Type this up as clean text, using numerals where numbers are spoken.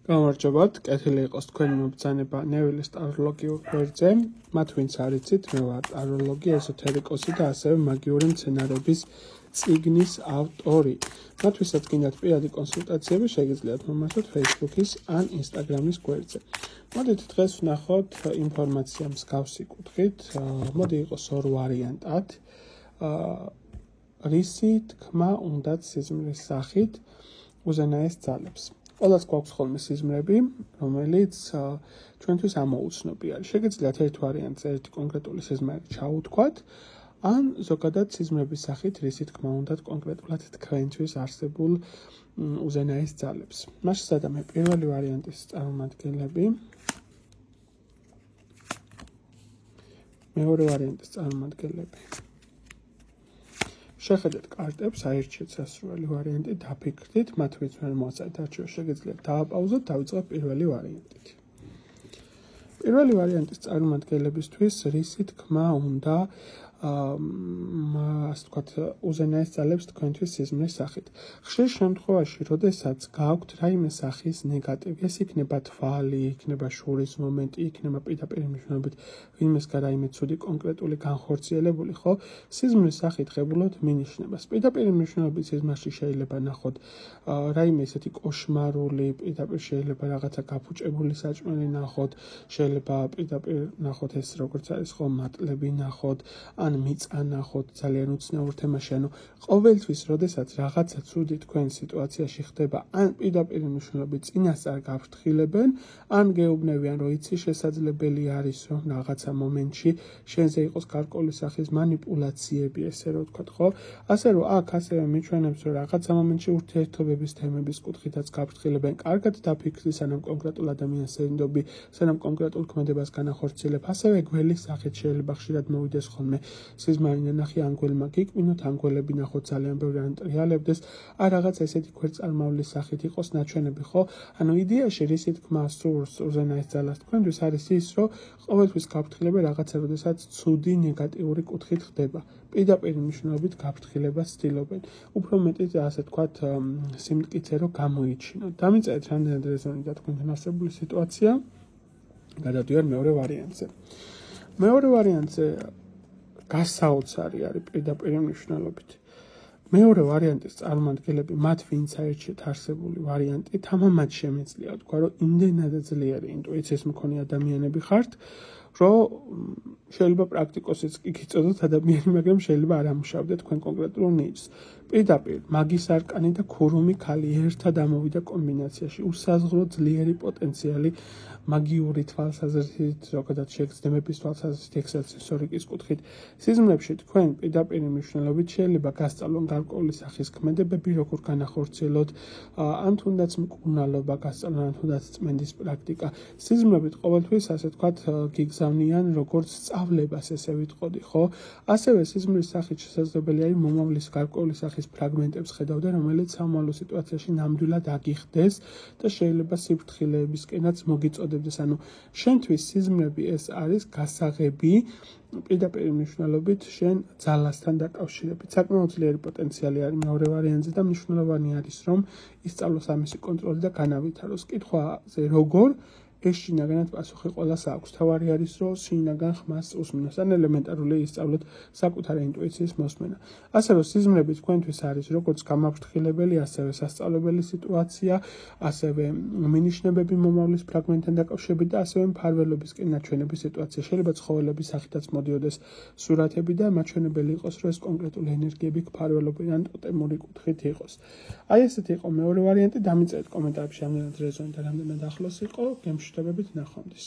გამარჯობათ, კეთილი იყოს თქვენი მობრძანება ნევილის ტაროლოგიურ გვერდზე. მათ ვინც არ იცით, მე ვარ ტაროლოგი, ეზოთერიკოსი და ასევე მაგიური მცენარების წიგნის ავტორი. მათ ვისაც გინდათ პირადი კონსულტაციები, შეგიძლიათ მომართოთ Facebook-ის ან Instagram-ის გვერდზე. მოდით დღეს ვნახოთ ინფორმაცია მსგავსი კუთხით. მოდი იყოს ორ ვარიანტად. რისი თქმა უნდათ სიზმრის სახით უზენაეს ძალებს. ყველას გვაქვს ხოლმე სიზმრები, რომელიც ჩვენთვის ამოუცნობი არის. შეგიძლიათ ერთ ვარიანტზე ერთი კონკრეტული სიზმარი ჩაუთქვათ, ან ზოგადად სიზმრების სახით რისი თქმა უნდათ კონკრეტულად თქვენთვის არსებულ უზენაეს ძალებს. მას შესაძამე პირველი ვარიანტის წარმომადგენლები, მეორე ვარიანტის წარმომადგენლები. შეხედეთ კარტებს, აირჩიეთ სასურველი ვარიანტი, დაფიქრდით, მათ ვინც ვერ მოასწრეთ არჩევას, შეგიძლიათ დავაპაუზოთ, დავიწყოთ პირველი ვარიანტით. პირველი ვარიანტის წარმომადგენლებისთვის რისი თქმა უნდა ასე ვთქვათ, უზენაეს ძალებს თქვენთვის სიზმრის სახით. ხშირ შემთხვევაში, როდესაც გაქვთ რაიმე სახის ნეგატივი, ეს იქნება თვალი, იქნება შურის მომენტი, იქნება პირდაპირ მნიშვნელობით ვინმესგან რაიმე ცუდი კონკრეტული განხორციელებული, ხო? სიზმრის სახით ღებულობთ მინიშნებას. პირდაპირ მნიშვნელობით სიზმარში შეიძლება ნახოთ რაიმე ესეთი კოშმარული, პირდაპირ შეიძლება რაღაცა გაფუჭებული საჭმელი ნახოთ, შეიძლება პირდაპირ ნახოთ ეს როგორც არის ხო, მატლები ნახოთ, ან მიწა ნახოთ, ძალიან უცნაურ თემაში, ანუ ყოველთვის, როდესაც რაღაცა ცუდი თქვენ სიტუაციაში ხდება, ან პირდაპირ მნიშვნელობით წინასწარ გაფრთხილებენ, ან გეუბნებიან, რომ იცი შესაძლებელი არის, რომ რაღაცა მომენტში შენზე იყოს გარკვეული სახის манипуляციები, ესე რომ ვთქვათ, ხო? ასე რომ აქ ასევე მიჩვენებს, რომ რაღაცა მომენტში ურთიერთობების თემების კუთხითაც გაფრთხილებენ, კარგად დაფიქრდი, სანამ კონკრეტულ ადამიანს ენდობი, სანამ კონკრეტულ ქმედებას განახორციელებ, ასევე გველის სახით შეიძლება ხშირად მოვიდეს ხოლმე სიზმარი ნანახი ანგველმა გიკმინოთ, ანგველები ნახოთ ძალიან ბევრი ანტრიალებდეს, ან რაღაც ესეთი ქვეწარმავლის სახით იყოს ნაჩვენები, ხო? ანუ იდეაში რისი თქმა სურს უზენაეს ძალას თქვენთვის არის ის, რომ ყოველთვის გაფრთხილებენ რაღაცა, როდესაც ცუდი ნეგატიური კუთხით ხდება. პირდაპირ მნიშვნელობით გაფრთხილებას ცდილობენ. უფრო მეტიც ასე ვთქვათ, სიმტკიცე რომ გამოიჩინოთ. დამიწერეთ რამდენად რეზონირდა თქვენთან არსებული სიტუაცია. გადავდივარ მეორე ვარიანტზე. მეორე ვარიანტზე გასაოცარი არის პირდაპირ მნიშვნელობით. მეორე ვარიანტის წარმომადგენლები, მათ ვინც აირჩიეთ არსებული ვარიანტი, თამამად შემეძლია თქვა, რომ იმდენად ძლიერი ინტუიციის მქონე ადამიანები ხართ, რომ შეიძლება პრაქტიკოსიც გიწოდოთ ადამიანი, მაგრამ შეიძლება არ ამუშავდეთ თქვენ კონკრეტულ ნიჭს. პირდაპირ მაგის არკანი და ქურუმი ქალი ერთად ამოვიდა კომბინაციაში, უსაზღრო ძლიერი პოტენციალი მაგიური თვალსაზრისით, ზოგადად შეგრძნებების თვალსაზრისით, ექსტრასენსორიკის კუთხით. სიზმრებში თქვენ პირდაპირ მნიშვნელობით შეიძლება გასწავლონ გარკვეული სახის ქმედებები, როგორ განახორციელოთ, ან თუნდაც მკურნალობა გასწავლონ, ან თუნდაც წმენდის პრაქტიკა. სიზმრებით ყოველთვის ასე ვთქვათ, გიგზავნიან როგორც სწავლებას, ესე ვიტყოდი, ხო? ასევე სიზმრის სახით შესაძლებელი არის მომავლის გარკვეული სახის ფრაგმენტებს ხედავდე, რომელიც სამომავლო სიტუაციაში ნამდვილად აგიხდეს და შეიძლება სიფრთხილეებისკენაც მოგიწოდებდეს. ანუ შენთვის სიზმრები ეს არის გასაღები პირდაპირ მნიშვნელობით შენ ძალასთან დაკავშირებით. საკმაოდ ძლიერი პოტენციალი არის მეორე ვარიანტზე და მნიშვნელოვანი არის, რომ ისწავლოს ამისი კონტროლი და განავითაროს. კითხვაზე როგორ? ეს შინაგანად პასუხი ყველას აქვს. თავარი არის, რომ შინაგან ხმას უსმენოს, ან ელემენტარული ისწავლოთ საკუთარი ინტუიციის მოსმენა. ასე რომ სიზმრები თქვენთვის არის როგორც გამაფრთხილებელი, ასევე სასწავლებელი სიტუაცია, ასევე მინიშნებები მომავლის ფრაგმენტთან დაკავშირებით და ასევე მფარველობისკენ ნაჩვენების სიტუაცია. შეიძლება ცხოველების სახითაც მოდიოდეს სურათები და მაჩვენებელი იყოს, რომ ეს კონკრეტული ენერგიები მფარველობენ ან ტოტემური კუთხით იყოს. აი ესეთი იყო მეორე ვარიანტი, დამიწერეთ კომენტარებში რამდენად რეზონირდა, რამდენად ახლოს იყო. გემშვიდობებით ნახვამდის.